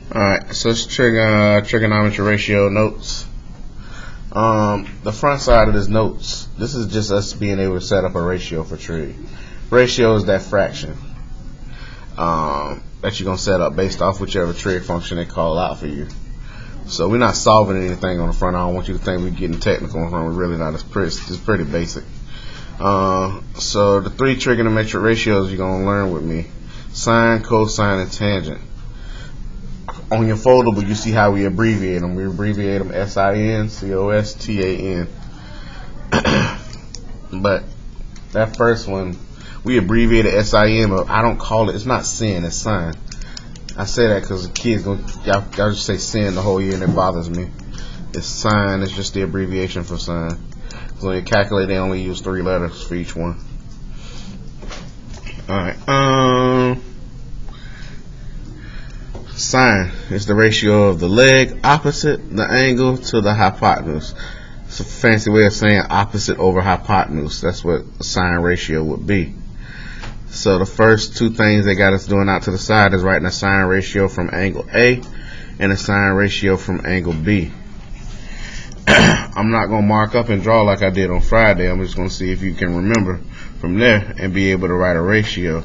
Alright, so it's trigonometry ratio notes. The front side of this notes, this is just us being able to set up a ratio for trig. Ratio is that fraction that you're going to set up based off whichever trig function they call out for you. So we're not solving anything on the front. I don't want you to think we're getting technical on the front. We're really not. It's pretty basic. So the three trigonometric ratios you're going to learn with me: sine, cosine, and tangent. On your foldable, you see how we abbreviate them. We abbreviate them SIN, COS, TAN. But that first one, we abbreviated SIN, but I don't call it. It's not sin, it's sine. I say that because the kids y'all just say sin the whole year, and it bothers me. It's sine. It's just the abbreviation for sine. So when you calculate, they only use 3 letters for each one. All right. Sine is the ratio of the leg opposite the angle to the hypotenuse. It's a fancy way of saying opposite over hypotenuse. That's what a sine ratio would be. So the first two things they got us doing out to the side is writing a sine ratio from angle A and a sine ratio from angle B. I'm not going to mark up and draw like I did on Friday. I'm just going to see if you can remember from there and be able to write a ratio.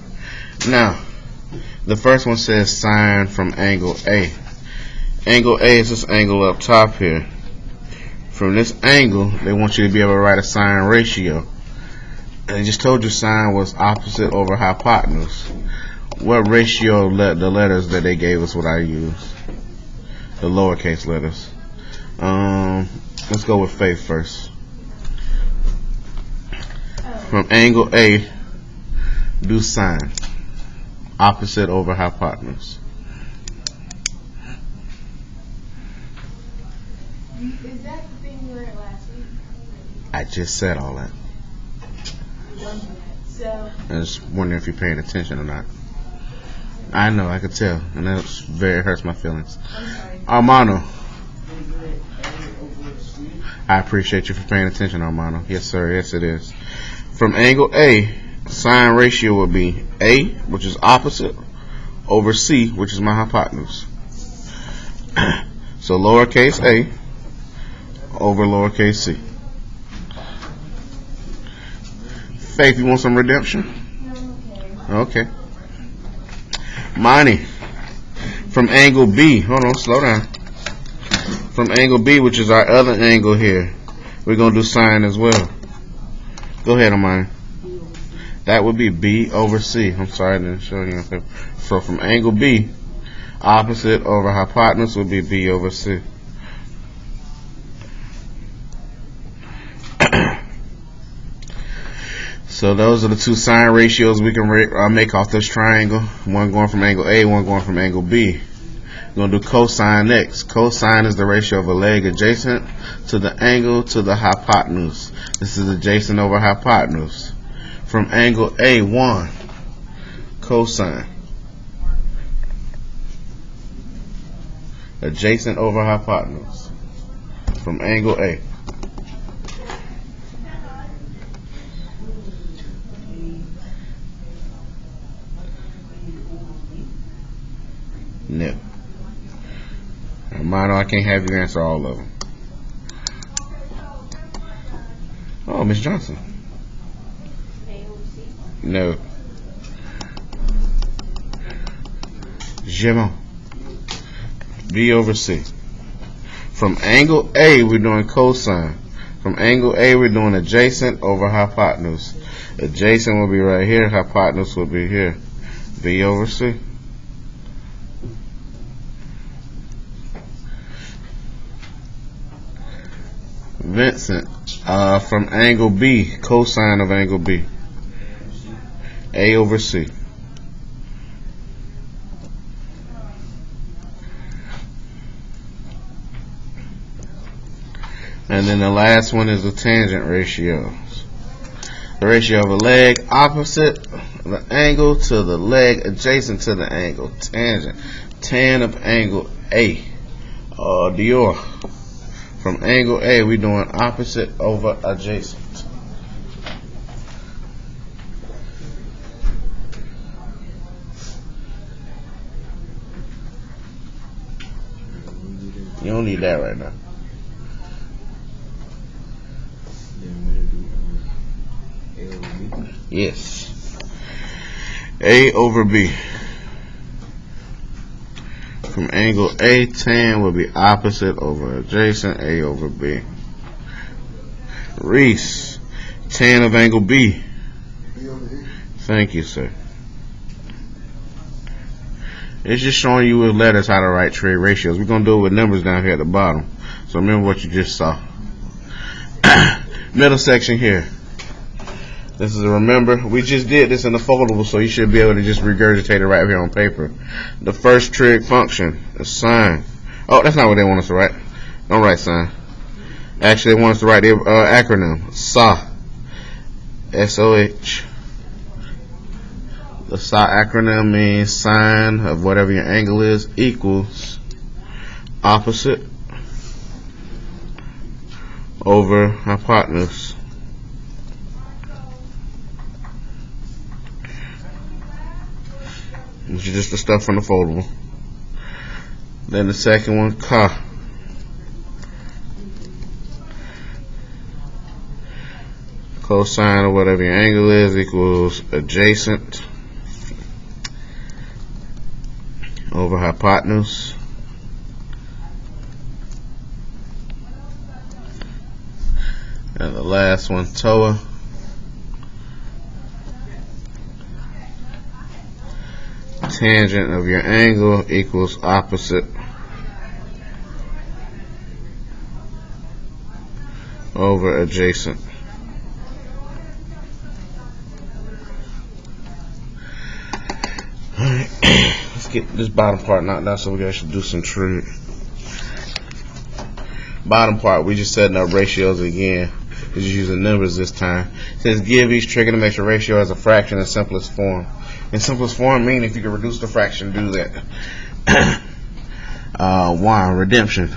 Now, the first one says sine from angle A. Angle A is this angle up top here. From this angle, they want you to be able to write a sine ratio. And I just told you sine was opposite over hypotenuse. What ratio the letters that they gave us would I use? The lowercase letters. Let's go with Faith first. From angle A, do sine. Opposite over hypotenuse. Is that the thing we learned last week? I just said all that. So I was wondering if you're paying attention or not. I know, I could tell, and that hurts my feelings. I'm sorry. Armando, I appreciate you for paying attention, Armando. Yes, sir. Yes, it is. From angle A, sine ratio would be A, which is opposite, over C, which is my hypotenuse. So lowercase a over lowercase c. Faith, you want some redemption? No, Okay. Monty, from angle B, hold on, slow down. From angle B, which is our other angle here, we're going to do sine as well. Go ahead, Amani. That would be B over C. I'm sorry I didn't show you. So from angle B, opposite over hypotenuse would be B over C. So those are the two sine ratios we can make off this triangle. One going from angle A, one going from angle B. We're going to do cosine next. Cosine is the ratio of a leg adjacent to the angle to the hypotenuse. This is adjacent over hypotenuse. From angle A1, cosine. Adjacent over hypotenuse. From angle A. No. Armando, I can't have you answer all of them. Oh, Miss Johnson. No. Jimon. B over C. From angle A, we're doing cosine. From angle A, we're doing adjacent over hypotenuse. Adjacent will be right here. Hypotenuse will be here. B over C. Vincent, from angle B, cosine of angle B. A over C. And then the last one is the tangent ratios. The ratio of a leg opposite the angle to the leg adjacent to the angle. Tangent. Tan of angle A. Dior. From angle A, we're doing opposite over adjacent. don't need that right now. Yes. A over B. From angle A, tan will be opposite over adjacent, A over B. Reese, tan of angle B. Thank you, sir. It's just showing you with letters how to write trig ratios. We're going to do it with numbers down here at the bottom. So remember what you just saw. Middle section here. This is a remember. We just did this in the foldable, so you should be able to just regurgitate it right here on paper. The first trig function is sine. Oh, that's not what they want us to write. Don't write sine. Actually, they want us to write the acronym. SOH. S-O-H. The SOH acronym means sine of whatever your angle is equals opposite over hypotenuse. Which is just the stuff from the foldable. Then the second one, CA. Cosine of whatever your angle is equals adjacent over hypotenuse. And the last one, TOA. Tangent of your angle equals opposite over adjacent. Alright, let's get this bottom part knocked out so we can actually do some trig. Bottom part, we just setting up ratios again. We're just using numbers this time. It says give each trigonometric ratio as a fraction in simplest form. In simplest form, meaning if you can reduce the fraction, do that. 1, redemption.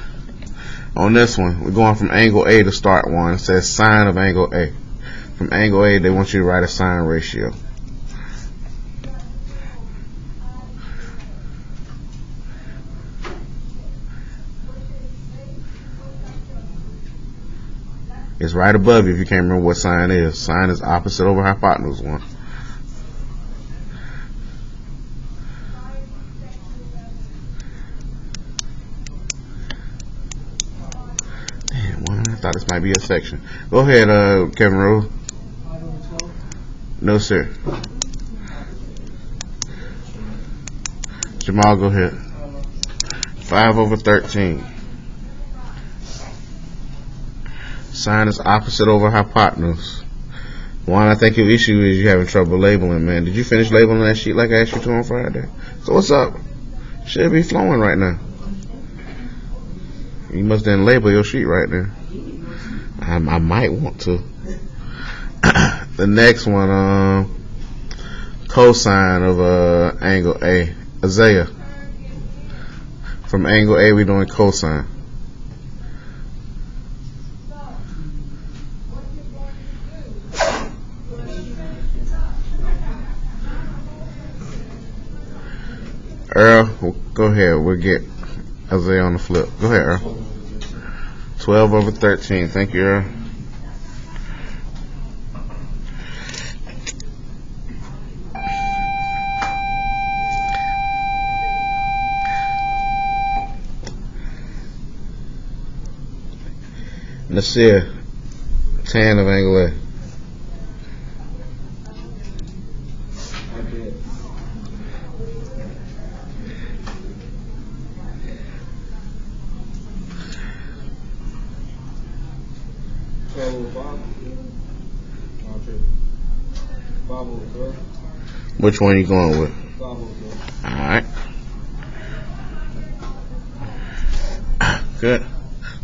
On this one, we're going from angle A to start one. It says sine of angle A. From angle A, they want you to write a sine ratio. It's right above you if you can't remember what sine is. Sine is opposite over hypotenuse 1. I thought this might be a section. Go ahead, Kevin Rose. No, sir. Jamal, go ahead. 5 over 13. Sine is opposite over hypotenuse. One, I think your issue is you're having trouble labeling, man. Did you finish labeling that sheet like I asked you to on Friday? So what's up? Should be flowing right now. You must then label your sheet right there. I might want to. The next one, cosine of angle A. Isaiah. From angle A, we're doing cosine. Earl, go ahead. We'll get Isaiah on the flip. Go ahead, Earl. 12 over 13. Thank you, Earl. Nasir, tan of angle A. Which one are you going with? Alright. Good.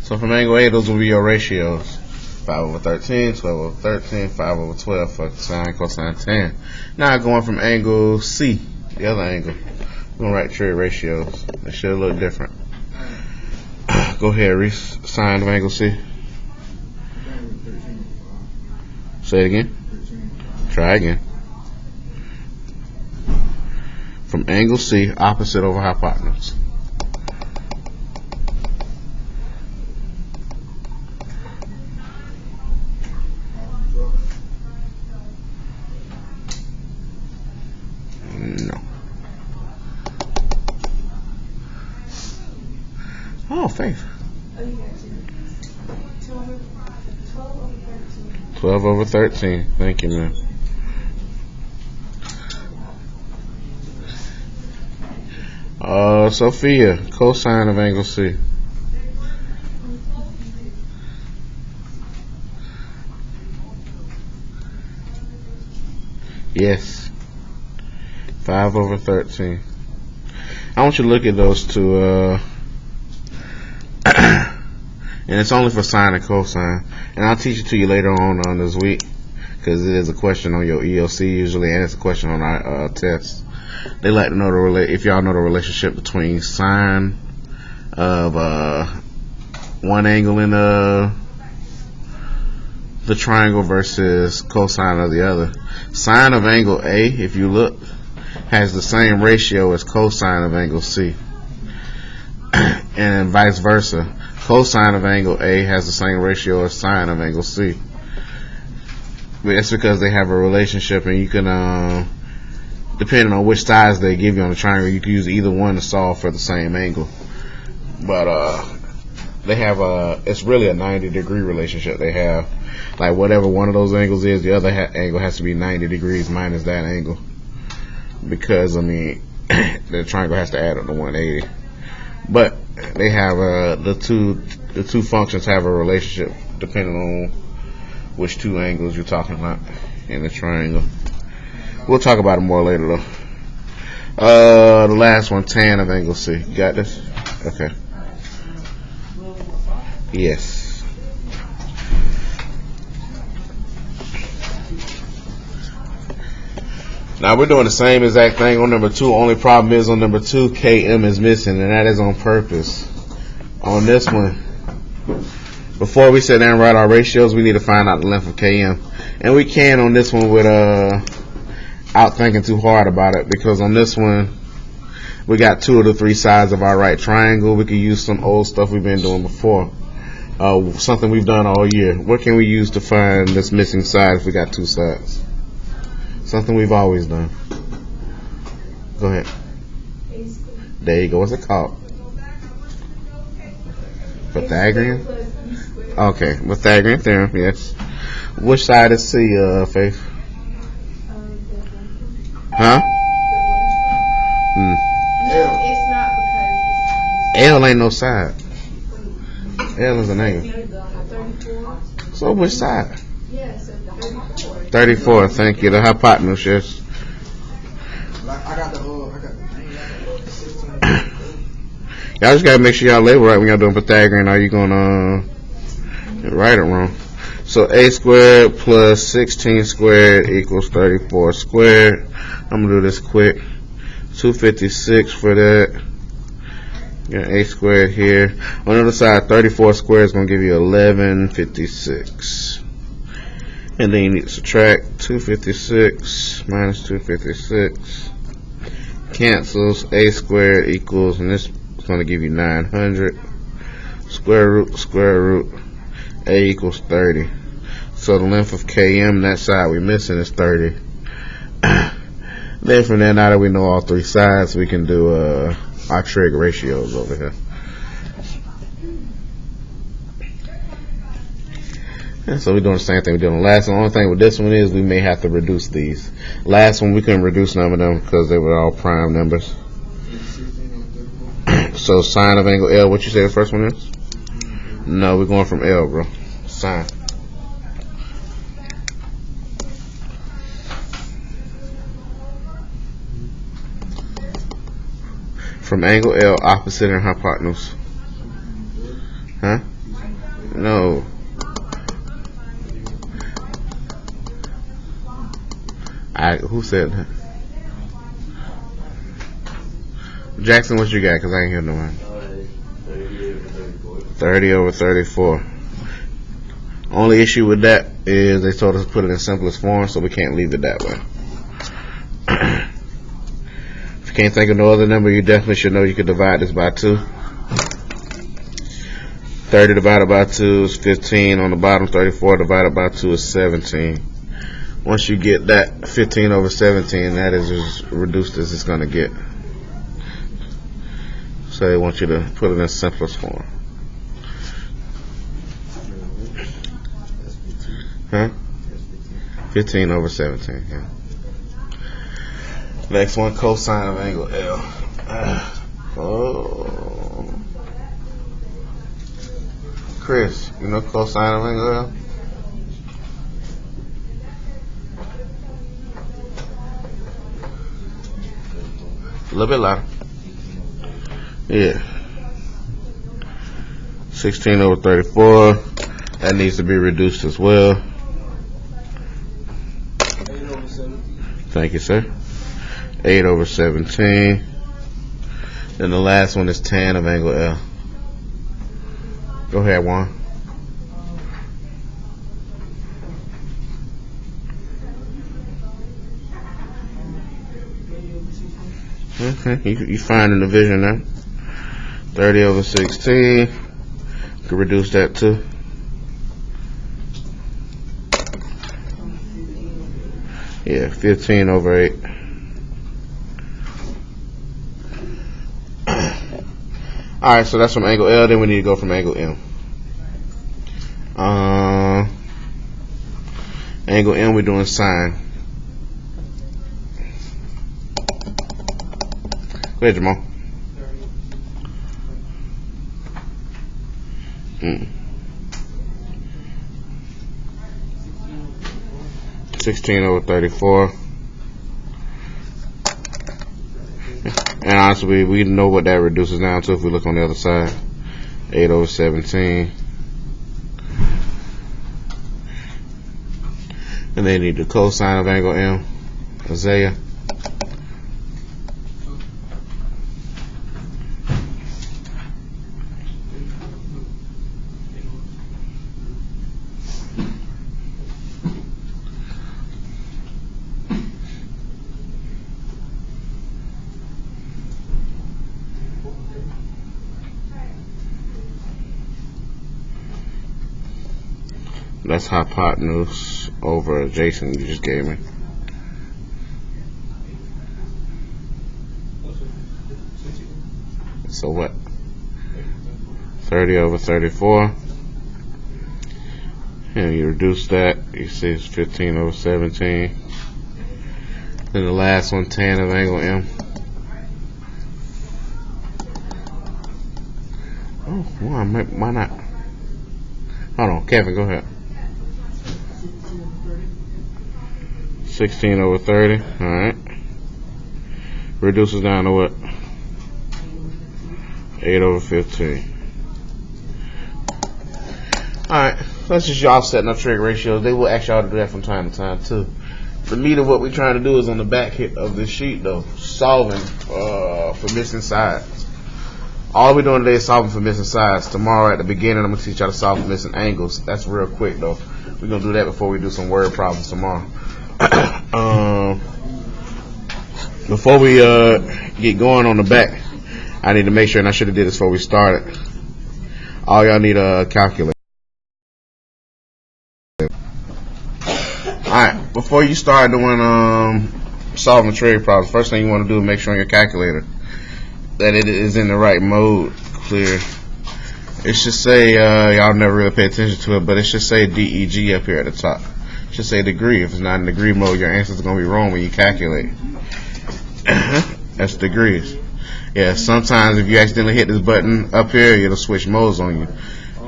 So from angle A, those will be your ratios. 5 over 13, 12 over 13, 5 over 12 for sine, cosine, tan. Now going from angle C, the other angle. We're going to write trig ratios. They should look different. Go ahead, Reese. Sine of angle C. Say it again. Try again. From angle C, opposite over hypotenuse. Oh, Faith. Oh, you got two. 12 over 13. 12 over 13. Thank you, man. Sophia, cosine of angle C. Yes. 5 over 13. I want you to look at those two, and it's only for sine and cosine. And I'll teach it to you later on this week, because it is a question on your EOC usually, and it's a question on our test. They like to know if y'all know the relationship between sine of one angle in the triangle versus cosine of the other. Sine of angle A, if you look, has the same ratio as cosine of angle C, and vice versa. Cosine of angle A has the same ratio as sine of angle C. But that's because they have a relationship, and you can, depending on which sides they give you on the triangle, you can use either one to solve for the same angle. But they have it's really a 90-degree relationship they have. Like whatever one of those angles is, the other angle has to be 90 degrees minus that angle. Because, I mean, the triangle has to add up to 180. But they have the two functions have a relationship depending on which two angles you're talking about in the triangle. We'll talk about it more later though. The last one, tan of angle C. You got this? Okay. Yes. Now we're doing the same exact thing on number 2. Only problem is on number 2, Km is missing, and that is on purpose. On this one, before we sit down and write our ratios, we need to find out the length of Km. And we can on this one without thinking too hard about it, because on this one, we got 2 of the 3 sides of our right triangle. We could use some old stuff we've been doing before. Something we've done all year. What can we use to find this missing side if we got 2 sides? Something we've always done. Go ahead. There you go. What's it called? Pythagorean? Okay. Pythagorean theorem, yes. Which side is C, Faith? Huh? It's not because L ain't no side. L is an angle. 34. So which side? Yes, 34. 34, thank you. The hypotenuse, yes. I got the Y'all just gotta make sure y'all label right when y'all doing Pythagorean, or you gonna write it wrong. So a squared plus 16 squared equals 34 squared. I'm gonna do this quick. 256 for that. Got a squared here. On the other side, 34 squared is gonna give you 1156. And then you need to subtract 256 minus 256. Cancels. A squared equals, and this is going to give you 900. Square root. A equals 30. So the length of Km, that side we're missing, is 30. Then from there, now that we know all 3 sides, we can do our trig ratios over here. And so we're doing the same thing we're doing the last one. The only thing with this one is we may have to reduce these. Last one we couldn't reduce none of them because they were all prime numbers. So sine of angle L, what you say the first one is? No, we're going from L, bro. Sine. From angle L, opposite and hypotenuse. Huh? No. Who said that? Jackson, what you got? Because I ain't hear no one. 30 over 34. Only issue with that is they told us to put it in simplest form, so we can't leave it that way. If you can't think of no other number, you definitely should know you could divide this by 2. 30 divided by 2 is 15 on the bottom. 34 divided by 2 is 17. Once you get that 15 over 17, that is as reduced as it's going to get. So they want you to put it in simplest form. Huh? 15 over 17. Yeah. Next one, cosine of angle L. Oh. Chris, you know cosine of angle L? A little bit louder. Yeah. 16 over 34. That needs to be reduced as well. 8 over 17. Thank you, sir. 8 over 17. Then the last one is tan of angle L. Go ahead, Juan. Okay, you find the division there. 30 over 16. You can reduce that too. Yeah, 15 over 8. Alright, so that's from angle L. Then we need to go from angle M. Angle M, we're doing sine. Go ahead, Jamal. 16 over 34. And honestly, we know what that reduces down to if we look on the other side. 8 over 17. And then you need the cosine of angle M. Isaiah. That's hypotenuse over adjacent you just gave me. So what? 30 over 34. And you reduce that, you see it's 15 over 17. Then the last one, tan of angle M. Oh, why not? Hold on, Kevin, go ahead. 16 over 30. Alright. Reduces down to what? 8 over 15. Alright. So that's just y'all setting up trig ratios. They will ask y'all to do that from time to time too. The meat of what we're trying to do is on the back of this sheet though. Solving for missing sides. All we're doing today is solving for missing sides. Tomorrow at the beginning I'm going to teach y'all to solve for missing angles. That's real quick though. We're going to do that before we do some word problems tomorrow. Before we get going on the back, I need to make sure, and I should have did this before we started. All y'all need a calculator. Alright, before you start doing solving trig problems, first thing you want to do is make sure on your calculator that it is in the right mode. Clear. It should say, y'all never really pay attention to it, but it should say DEG up here at the top. It should say degree. If it's not in degree mode, your answer is going to be wrong when you calculate. That's degrees. Yeah, sometimes if you accidentally hit this button up here, it'll switch modes on you.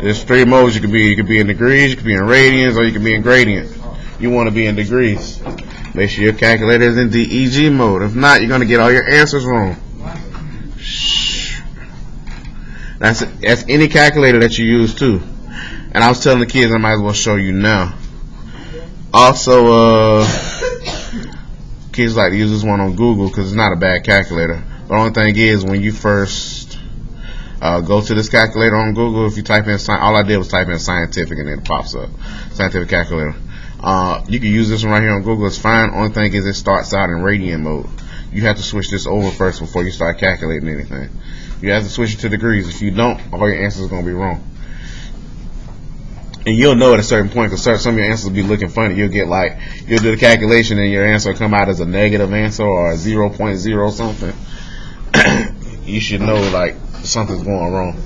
There's 3 modes you can be. You can be in degrees, you can be in radians, or you can be in gradient. You want to be in degrees. Make sure your calculator is in DEG mode. If not, you're going to get all your answers wrong. Shh. That's any calculator that you use too. And I was telling the kids I might as well show you now. Also, kids like to use this one on Google because it's not a bad calculator. The only thing is when you first go to this calculator on Google, if you type in, all I did was type in scientific and then it pops up. Scientific calculator. You can use this one right here on Google. It's fine. Only thing is it starts out in radian mode. You have to switch this over first before you start calculating anything. You have to switch it to degrees. If you don't, all your answers are going to be wrong. And you'll know at a certain point because some of your answers will be looking funny. You'll do the calculation and your answer will come out as a negative answer or a 0.0 something. You should know, like, something's going wrong.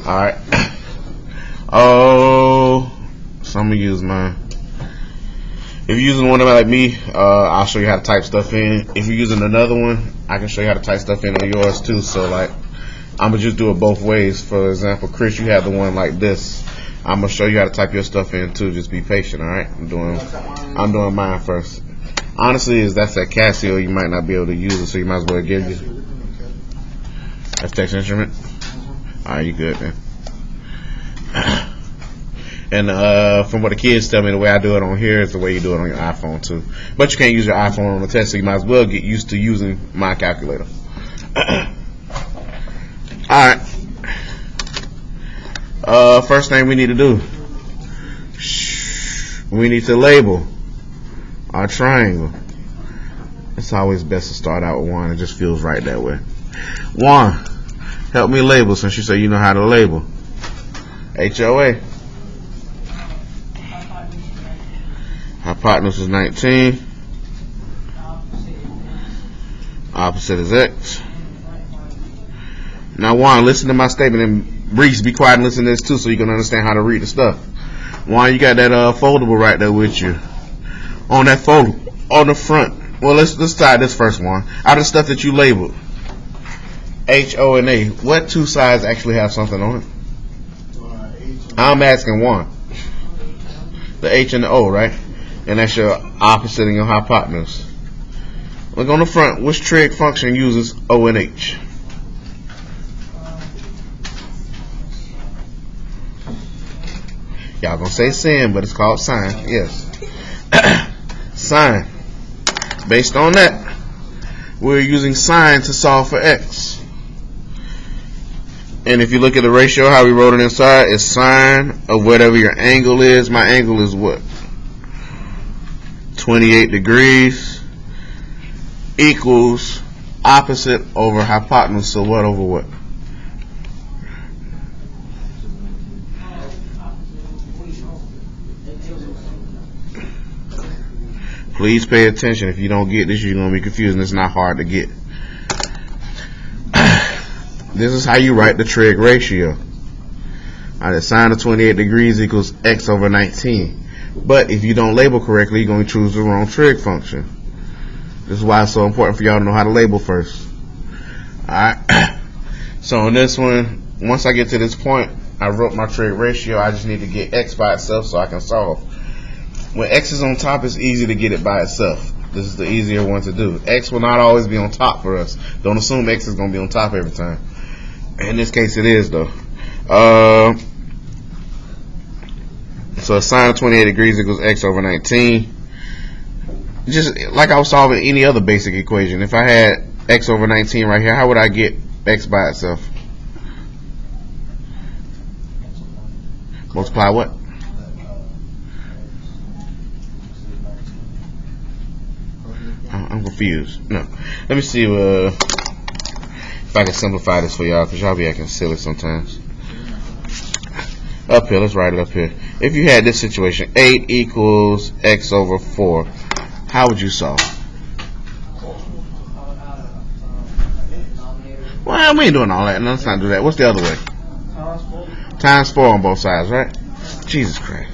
Alright. Oh, so I'm gonna use mine. If you're using one like me, I'll show you how to type stuff in. If you're using another one, I can show you how to type stuff in on yours too. So like, I'm gonna just do it both ways. For example, Chris, you have the one like this. I'm gonna show you how to type your stuff in too. Just be patient, all right? I'm doing mine first. Honestly, that's that Casio. You might not be able to use it, so you might as well give you. That's text instrument. All right, you good then. And from what the kids tell me, the way I do it on here is the way you do it on your iPhone too. But you can't use your iPhone on the test, so you might as well get used to using my calculator. Alright. First thing we need to do, we need to label our triangle. It's always best to start out with one. It just feels right that way. One, help me label since you say you know how to label. HOA. Hypotenuse is 19. Opposite is X. Now, Juan, listen to my statement, and Reese, be quiet and listen to this too, so you can understand how to read the stuff. Juan, you got that foldable right there with you. On that fold, on the front. Well, let's try this first one. Out of the stuff that you labeled, H, O, and A, what two sides actually have something on it? I'm asking one. The H and the O, right? And that's your opposite and your hypotenuse. Look on the front. Which trig function uses O and H? Y'all gonna say sin, but it's called sine. Yes. Sine. Based on that, we're using sine to solve for X. And if you look at the ratio, how we wrote it inside, it's sine of whatever your angle is. My angle is what? 28 degrees equals opposite over hypotenuse. So what over what? Please pay attention. If you don't get this, you're going to be confused, and it's not hard to get. This is how you write the trig ratio. The sine of 28 degrees equals X over 19. But if you don't label correctly, you're going to choose the wrong trig function. This is why it's so important for y'all to know how to label first. Alright. So on this one, once I get to this point, I wrote my trig ratio. I just need to get X by itself so I can solve. When X is on top, it's easy to get it by itself. This is the easier one to do. X will not always be on top for us. Don't assume X is going to be on top every time. In this case, it is though. So sine of 28 degrees equals X over 19. Just like I was solving any other basic equation. If I had X over 19 right here, how would I get X by itself? Multiply what? I'm confused. No. Let me see if I can simplify this for y'all, because y'all be acting silly sometimes. Up here, let's write it up here. If you had this situation, 8 equals X over 4, how would you solve? Well, we ain't doing all that. No, let's not do that. What's the other way? Times 4 on both sides, right? Jesus Christ.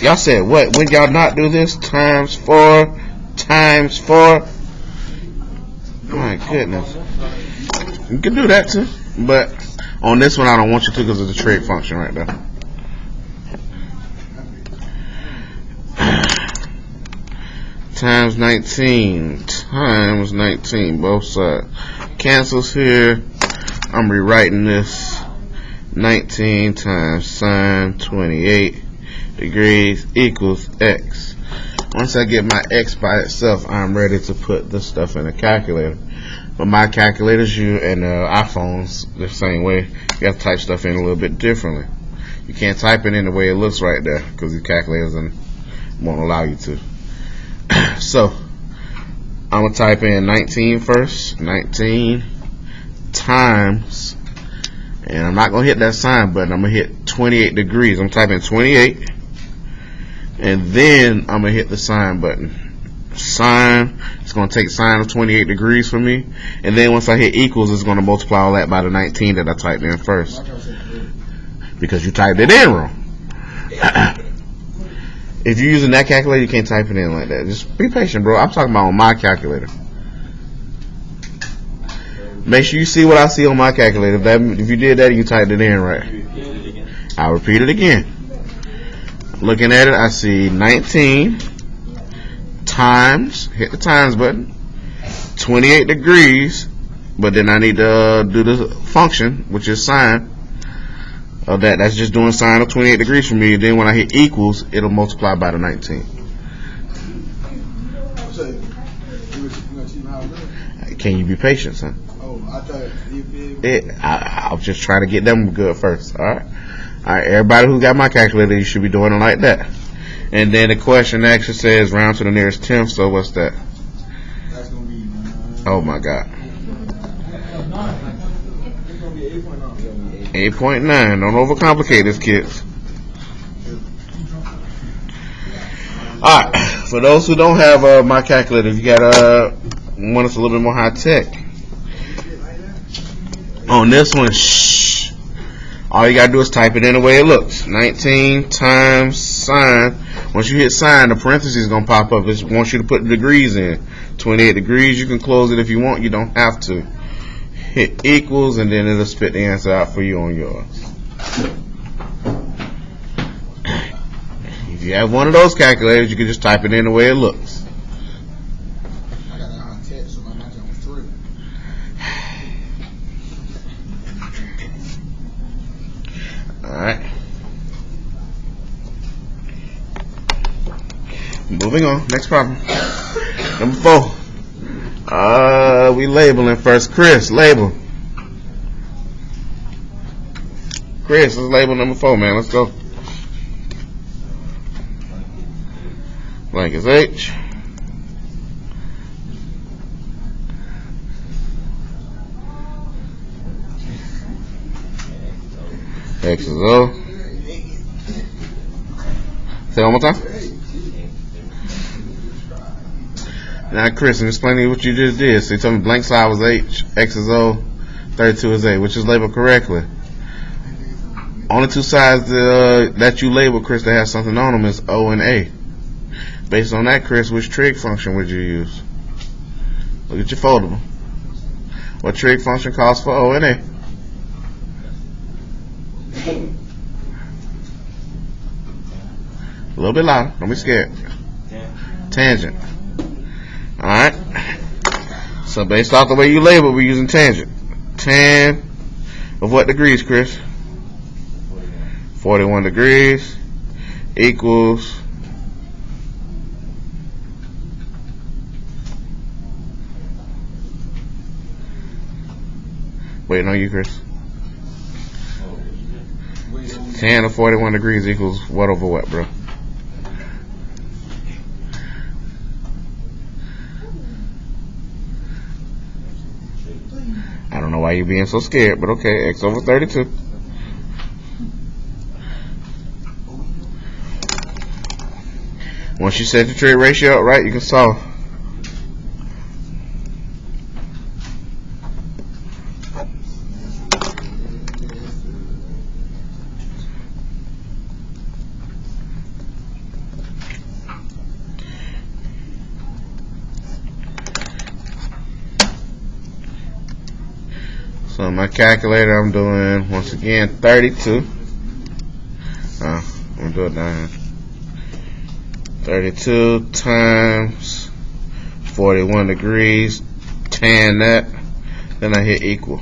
Y'all said what? When y'all not do this? Times 4 times 4. My goodness. You can do that too. But on this one, I don't want you to because of the trig function right there. Times 19. Times 19. Both sides. Cancels here. I'm rewriting this. 19 times sine 28 degrees equals X. Once I get my X by itself, I'm ready to put this stuff in a calculator. But my calculators, and iPhones, the same way. You have to type stuff in a little bit differently. You can't type it in the way it looks right there because the calculators won't allow you to. So I'm going to type in 19 first. 19 times, and I'm not going to hit that sign button. I'm going to hit 28 degrees. I'm typing 28, and then I'm going to hit the sign button. sine. It's going to take sine of 28 degrees for me. And then once I hit equals, it's going to multiply all that by the 19 that I typed in first. Because you typed it in wrong. If you're using that calculator, you can't type it in like that. Just be patient, bro. I'm talking about on my calculator. Make sure you see what I see on my calculator. If you did that, you typed it in right. I'll repeat it again. Looking at it, I see 19 times, hit the times button, 28 degrees, but then I need to do the function, which is sine of that. That's just doing sine of 28 degrees for me. Then when I hit equals, it'll multiply by the 19. Can you be patient, son? I'll just try to get them good first. Alright, everybody who got my calculator, you should be doing it like that. And then the question actually says round to the nearest tenth, so what's that? That's gonna be Oh my god. 8.9. Don't overcomplicate this, kids. Alright, for those who don't have my calculator, if you got one that's a little bit more high tech, on this one, all you gotta do is type it in the way it looks. 19 times sine. Once you hit sine, the parentheses is gonna pop up. It wants you to put the degrees in. 28 degrees. You can close it if you want. You don't have to. Hit equals, and then it'll spit the answer out for you on yours. If you have one of those calculators, you can just type it in the way it looks. I got that high tech, so my magic was 3. Alright. Moving on. Next problem. Number 4. We labeling first. Chris, label. Chris, let's label number 4, man. Let's go. Blank is H. X is O. Say it one more time. Now, Chris, I'm explaining what you just did. So you told me blank side was H, X is O, 32 is A, which is labeled correctly. Only two sides that you label, Chris, that have something on them is O and A. Based on that, Chris, which trig function would you use? Look at your foldable. What trig function calls for O and A? A little bit louder. Don't be scared. Tangent. Alright. So based off the way you label, we're using tangent. Tan of what degrees, Chris? 41 degrees equals waiting on you, Chris. Tan of 41 degrees equals what over what, bro? I don't know why you're being so scared, but okay, X over 32. Once you set the trig ratio up right, you can solve. So my calculator, I'm doing, once again, 32. I'm going to do it down here. 32 times 41 degrees, tan that, then I hit equal.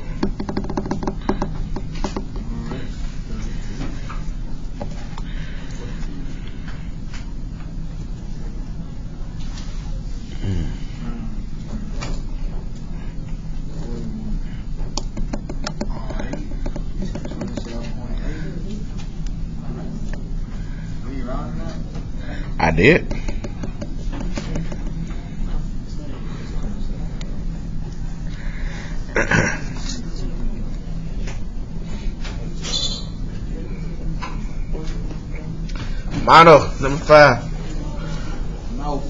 I did. Mono, number 5. No.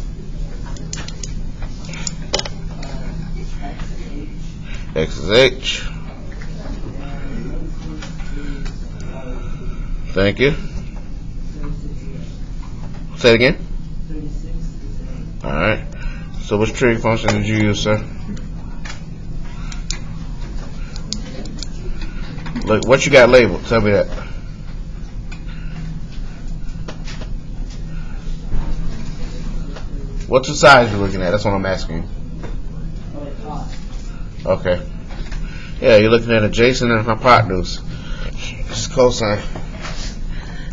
X is H. Thank you. Say it again. Alright. So which trig function did you use, sir? Look, what you got labeled? Tell me that. What two sides you looking at? That's what I'm asking you. Okay. Yeah, you're looking at adjacent and hypotenuse. It's cosine.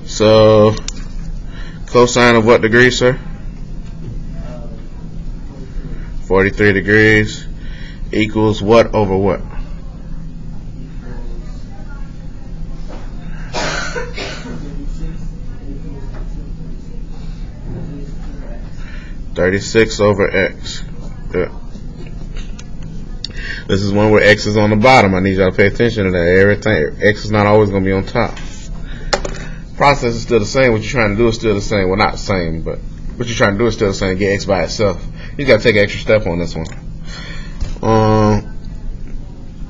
So, cosine of what degree, sir? 43 degrees equals what over what? 36 over x. Yeah. This is one where x is on the bottom. I need y'all to pay attention to that. Everything. X is not always going to be on top. Process is still the same. What you're trying to do is still the same. Well, not the same, but what you're trying to do is still the same. Get x by itself. You got to take an extra step on this one.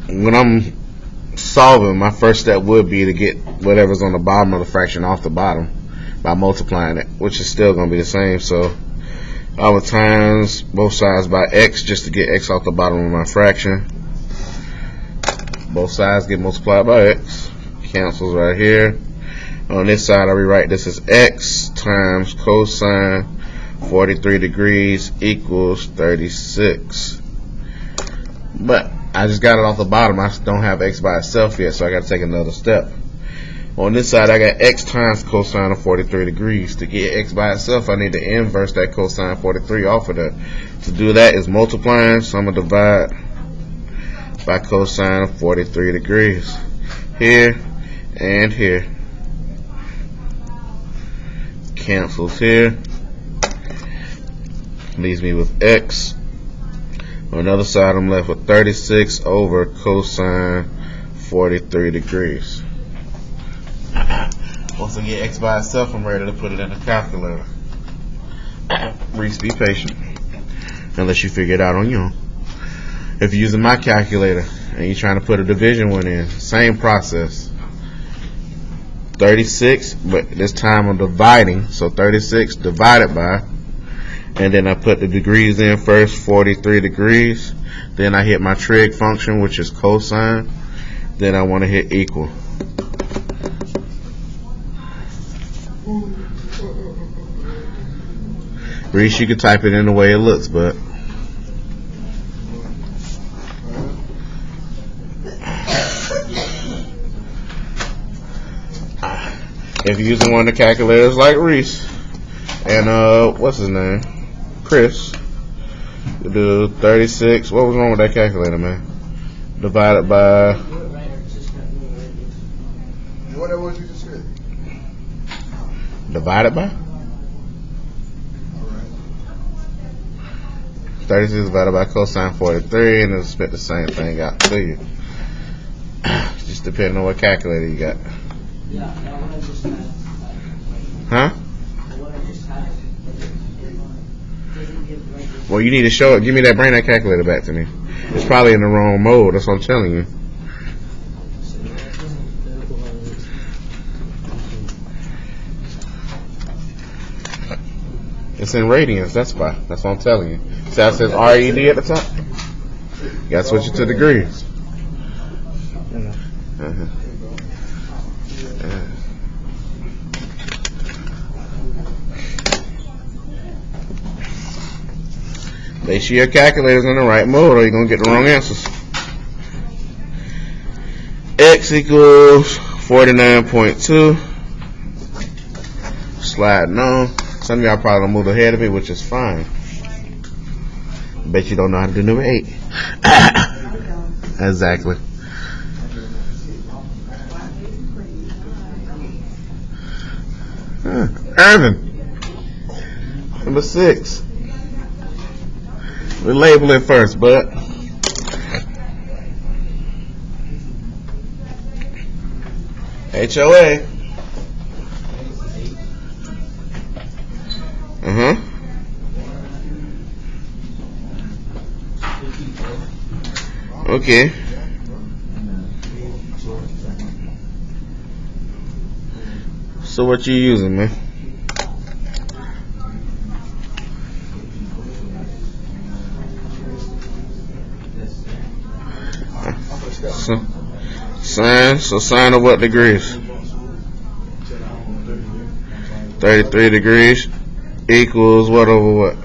When I'm solving, my first step would be to get whatever's on the bottom of the fraction off the bottom by multiplying it, which is still going to be the same. So I would times both sides by x just to get x off the bottom of my fraction. Both sides get multiplied by x. Cancels right here. On this side, I rewrite this as x times cosine 43 degrees equals 36. But I just got it off the bottom. I don't have x by itself yet, so I got to take another step. On this side, I got x times cosine of 43 degrees. To get x by itself, I need to inverse that cosine 43 off of that. To do that is multiplying, so I'm going to divide by cosine of 43 degrees. Here and here. Cancels here. Leaves me with x. On the other side, I'm left with 36 over cosine 43 degrees. Once I get x by itself, I'm ready to put it in the calculator. Reese, be patient. Unless you figure it out on your own. If you're using my calculator and you're trying to put a division one in, same process. 36, but this time I'm dividing, so 36 divided by, and then I put the degrees in first, 43 degrees. Then I hit my trig function, which is cosine. Then I want to hit equal. Reese, you can type it in the way it looks, but if you're using one of the calculators like Reese and what's his name, Chris, you do 36. What was wrong with that calculator, man? Divided by. What was you just said? Divided by. 36 divided by cosine 43, and it'll spit the same thing out to you. Just depending on what calculator you got. Yeah, that one I just had. Huh? The one I just had. Doesn't give right. Well, you need to show it. Give me that, bring that calculator back to me. It's probably in the wrong mode. That's what I'm telling you. It's in radians. That's why. That's what I'm telling you. See how it says RED at the top? You gotta switch it to degrees. Make sure your calculator's in the right mode or you're going to get the wrong answers. X equals 49.2. Sliding on. Some of y'all probably don't move ahead of me, which is fine. Bet you don't know how to do number 8. Exactly. Irvin. Number 6. We label it first, but HOA. Okay. So what you using, man? So sine of what degrees? 33 degrees equals what over what?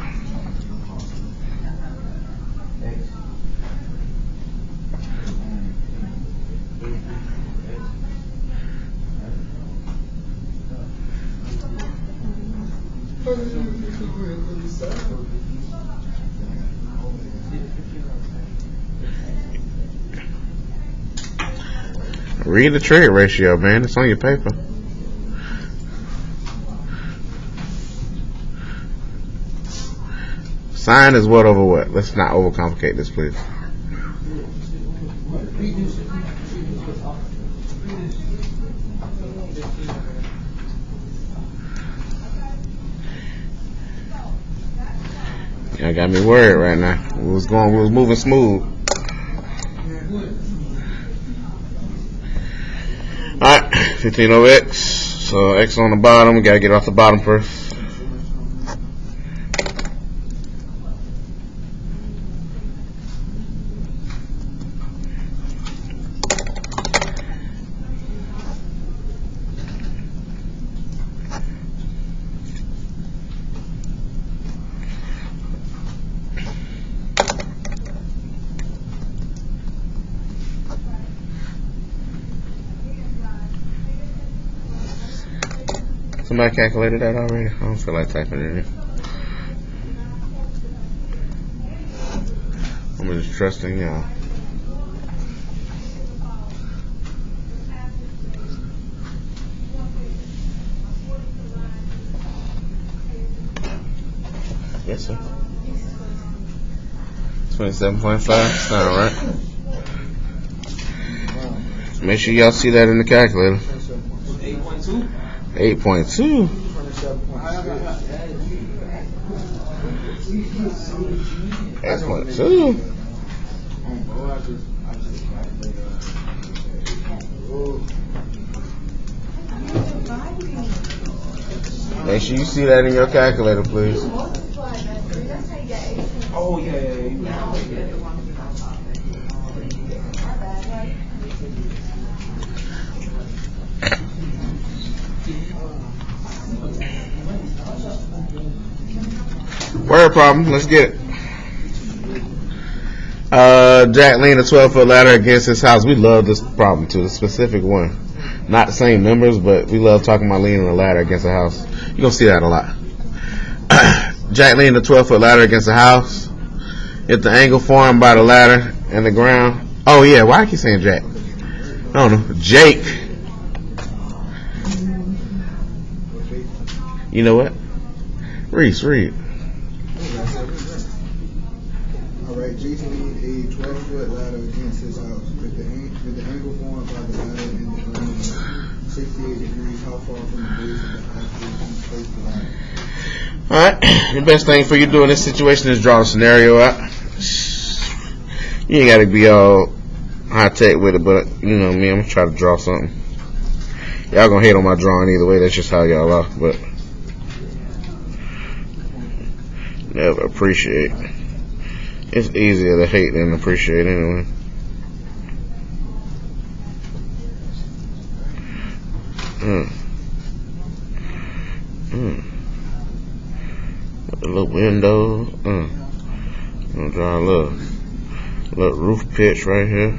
Read the trig ratio, man. It's on your paper. Sine is what over what? Let's not overcomplicate this, please. Y'all got me worried right now. We was moving smooth. Alright, 15 over x. So x on the bottom, we gotta get off the bottom first. Somebody calculated that already? I don't feel like typing it in. I'm just trusting y'all. Yes, sir. 27.5. Sound right. Make sure y'all see that in the calculator. 8.2. 8.2. 8.2. Make sure you see that in your calculator, please. Oh, yeah. Word problem. Let's get it. Jack leaned a 12-foot ladder against his house. We love this problem too, the specific one. Not the same numbers, but we love talking about leaning a ladder against a house. You're going to see that a lot. Jack leaned a 12-foot ladder against a house. If the angle formed by the ladder and the ground. Oh, yeah. Why I keep saying Jack? I don't know. Jake. You know what? Reese, read. Alright, Jason leaned a 12-foot ladder against his house. With the angle formed by the ladder and the ground 68 degrees, how far from the base of the house did he place the ladder? Alright, the best thing for you to do in this situation is draw a scenario out. You ain't gotta be all high tech with it, but you know me, I'm gonna try to draw something. Y'all gonna hate on my drawing either way, that's just how y'all are, but never appreciate. It's easier to hate than appreciate anyway. A little window. I'm gonna draw a little roof pitch right here.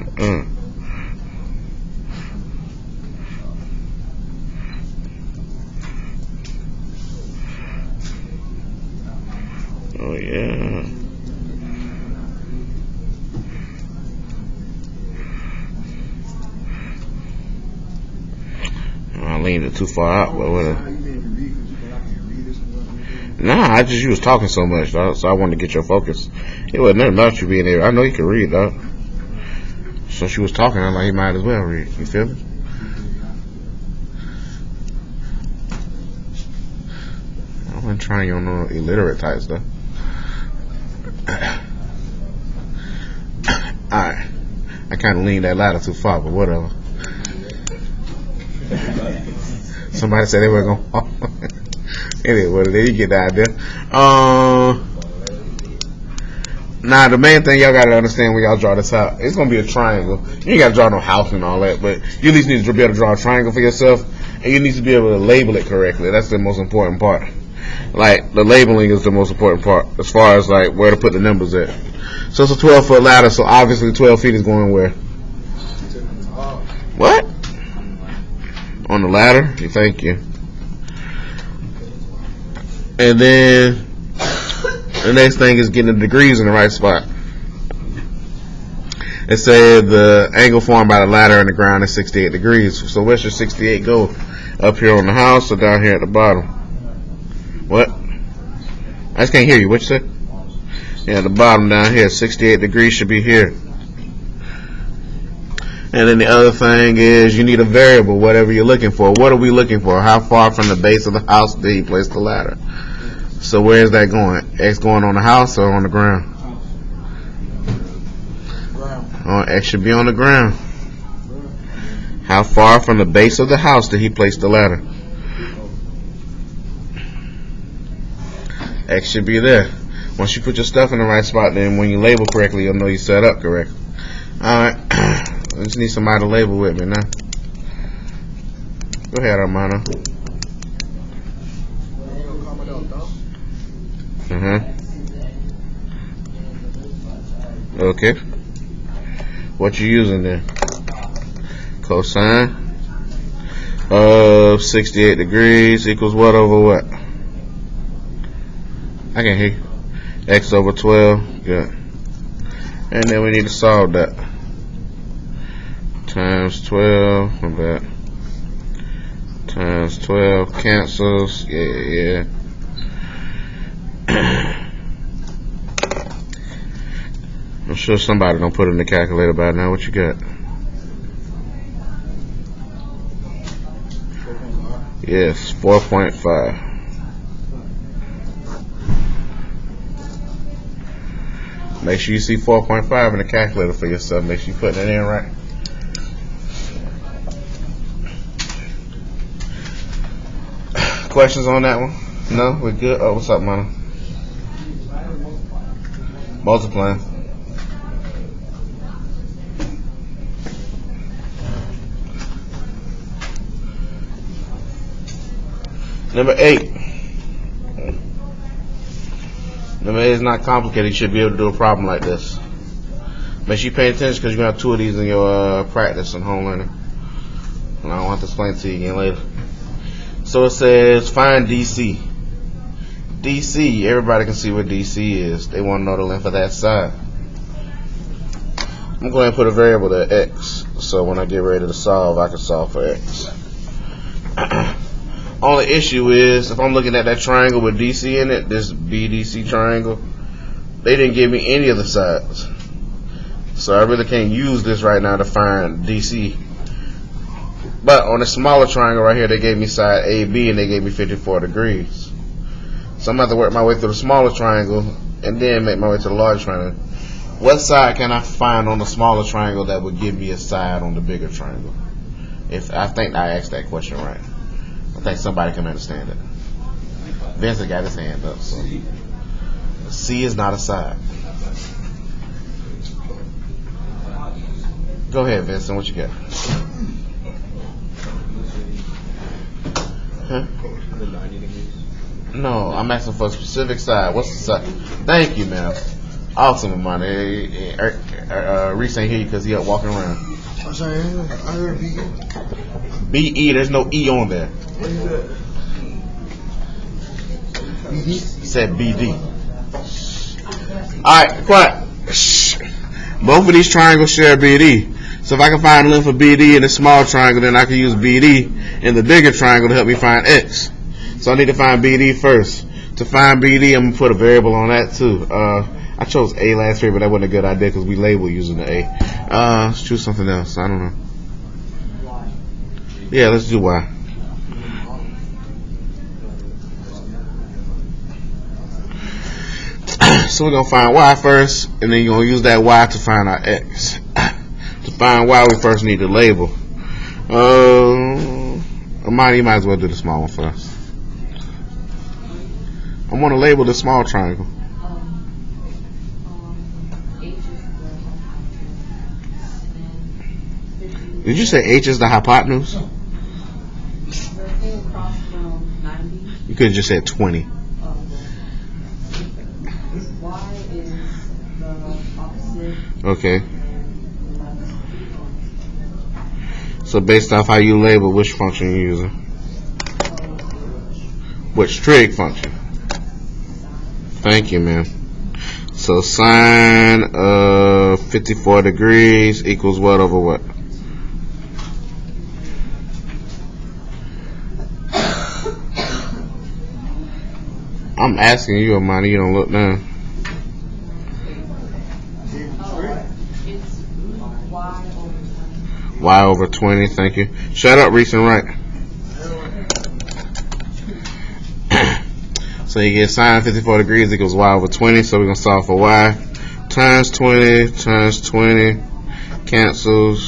Oh yeah. I leaned it too far out, but whatever. Nah, I just you was talking so much, dog, so I wanted to get your focus. It wasn't nothing about you being there. I know you can read, dog. So she was talking, I'm like, he might as well read. You feel me? I wasn't trying on no illiterate type stuff. Alright. I kind of leaned that ladder too far, but whatever. somebody said they were going to. Anyway, what it is, you get the idea. Now, the main thing y'all got to understand when y'all draw this out, it's going to be a triangle. You ain't got to draw no house and all that, but you at least need to be able to draw a triangle for yourself, and you need to be able to label it correctly. That's the most important part. Like, the labeling is the most important part as far as, like, where to put the numbers at. So it's a 12-foot ladder, so obviously 12 feet is going where? What? On the ladder? Thank you. And then the next thing is getting the degrees in the right spot. It said the angle formed by the ladder and the ground is 68 degrees. So where should 68 go? Up here on the house or down here at the bottom? What? I just can't hear you. What you said? Yeah, the bottom down here, 68 degrees should be here. And then the other thing is you need a variable, whatever you're looking for. What are we looking for? How far from the base of the house did he place the ladder? So where is that going? X going on the house or on the ground? X should be on the ground. How far from the base of the house did he place the ladder? X should be there. Once you put your stuff in the right spot, then when you label correctly, you'll know you set up correctly. Alright. I just need somebody to label with me now. Go ahead, Armando. Okay. What you using there? Cosine of 68 degrees equals what over what? I can hear you. X over 12. Good. And then we need to solve that. Times 12. My bad. Times 12 cancels. Yeah. I'm sure somebody don't put it in the calculator by now. What you got? Yes, 4.5. Make sure you see 4.5 in the calculator for yourself. Make sure you put it in right. Questions on that one? No? We're good? Oh, what's up, man? Multiplying. Number 8. Number 8 is not complicated. You should be able to do a problem like this. Make sure you pay attention because you're going to have 2 of these in your practice and home learning. And I don't have to explain it to you again later. So it says find DC. DC, everybody can see what DC is. They want to know the length of that side. I'm going to put a variable there, X. So when I get ready to solve, I can solve for X. Only issue is, if I'm looking at that triangle with DC in it, this BDC triangle, they didn't give me any of the sides. So I really can't use this right now to find DC. But on the smaller triangle right here, they gave me side AB and they gave me 54 degrees. So I'm going to have to work my way through the smaller triangle and then make my way to the larger triangle. What side can I find on the smaller triangle that would give me a side on the bigger triangle? I think I asked that question right. I think somebody can understand it. Vincent got his hand up. So C is not a side. Go ahead, Vincent. What you got? Huh? No, I'm asking for a specific side. What's the side? Thank you, man. Awesome, man. Reese ain't here because he up walking around. I'm sorry, I heard BE. BE, there's no E on there. What is that? BD? He said BD. Alright, quiet. Shh. Both of these triangles share BD. So if I can find the length of BD in the small triangle, then I can use BD in the bigger triangle to help me find X. So I need to find BD first. To find BD, I'm going to put a variable on that too. I chose A last year, but that wasn't a good idea because we label using the A. Let's choose something else. I don't know. Yeah, let's do Y. So we're going to find Y first, and then you're going to use that Y to find our X. To find Y, we first need to label. Amani, you might as well do the small one for us. I want to label the small triangle. H is the hypotenuse. Did you say H is the hypotenuse? The thing across from 90. You could have just said 20. Y is the opposite. Okay. So based off how you label, which function you using? Which trig function? Thank you, ma'am. So sine of 54 degrees equals what over what? I'm asking you, Amani. You don't look down. It's Y over 20. Y over 20. Thank you. Shut up, Reese and Wright. So you get sine 54 degrees equals y over 20. So we're going to solve for y. Times 20 times 20 cancels.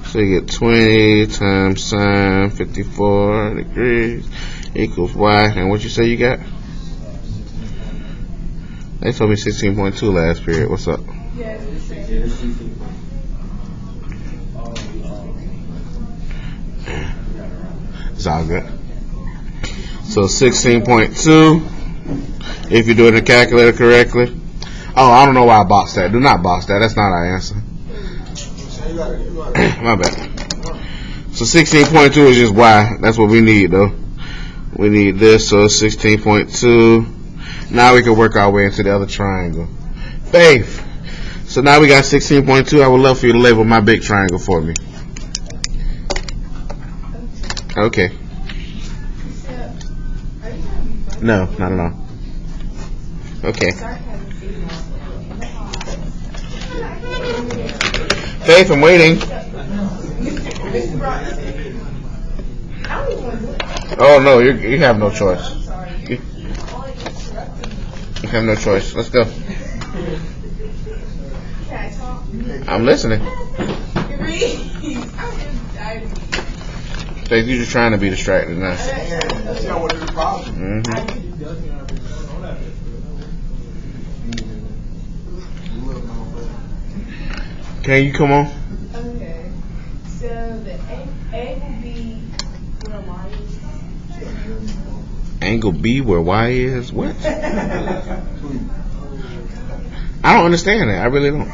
So you get 20 times sine 54 degrees equals y. And what you say you got? They told me 16.2 last period. What's up? It's all good. So 16.2, if you do it in the calculator correctly. Oh, I don't know why I boxed that. Do not box that. That's not our answer. My bad. So 16.2 is just y. That's what we need, though. We need this, so 16.2. Now we can work our way into the other triangle. Faith. So now we got 16.2. I would love for you to label my big triangle for me. Okay. No, not at all. Okay. Faith, I'm waiting. Oh no, you have no choice. You have no choice. Let's go. I'm listening. Faith, you're just trying to be distracted now. Can you come on? Okay. So the A will be where Y is. Angle B where Y is? What? I don't understand that. I really don't.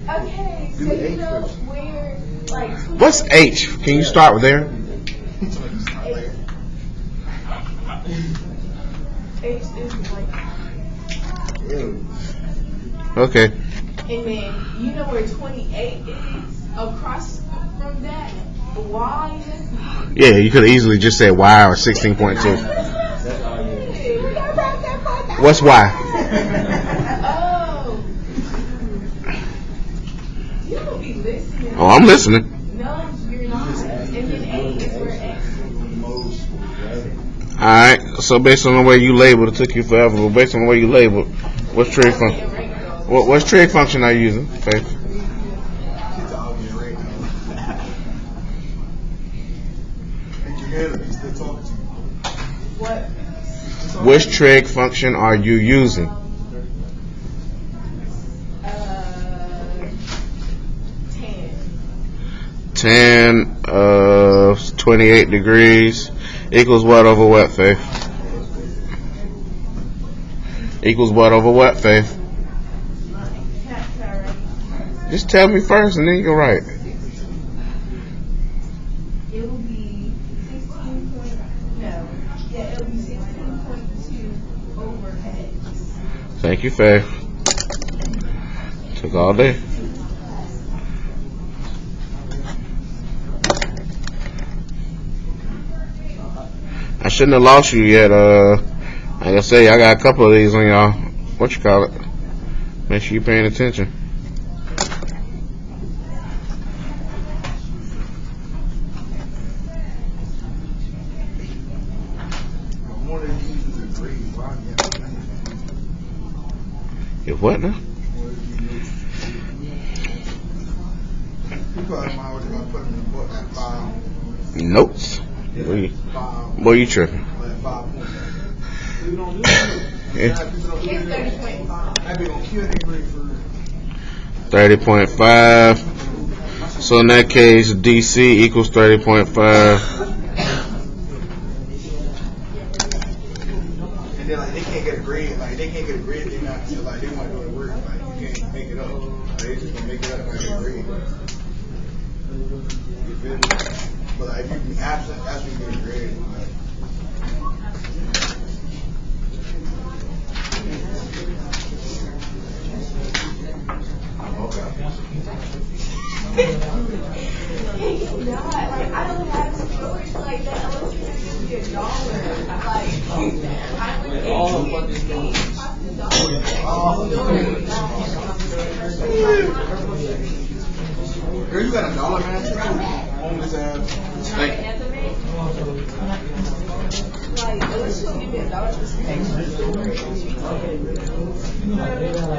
Okay, so you know where, like... What's H? Can you start with there? H is like... Okay. And then, you know where 28 is? Across from that, Y is... Yeah, you could have easily just said Y or 16.2. What's Y? Oh. You don't be listening. Oh, I'm listening. No, you're not. And then A is where X is. Alright, so based on the way you labeled, it took you forever, but based on the way you labeled, what's trig function? What's trig function are you using, Faith? What? Which trig function are you using? 10. 10 of 28 degrees equals what over what, Faith? Equals what over what, Faith? Just tell me first and then you go right. It will be 16.2 over X. Thank you, Faith. Took all day. I shouldn't have lost you yet. Like I say, I got a couple of these on y'all. What you call it? Make sure you're paying attention. If what now? You probably might want to put in the book that file. Notes. Boy, you tripping. Like 5 points. Yeah. It's 30.5. That be gonna kill that grapefruit. 30.5. So in that case, DC equals 30.5. And then like they can't get a grade, like they can't get a grade, they not like they want to do the work, like you can't make it up. Like, they just gonna make it up and get a grade. You feel me? But like if you be absent, that's when you get a grade. Like, It's not. Like, I don't have storage like that unless you give me $1. Like, I would girl, you got $1, man? Homeless ass. Like, unless you give me $1 for storage.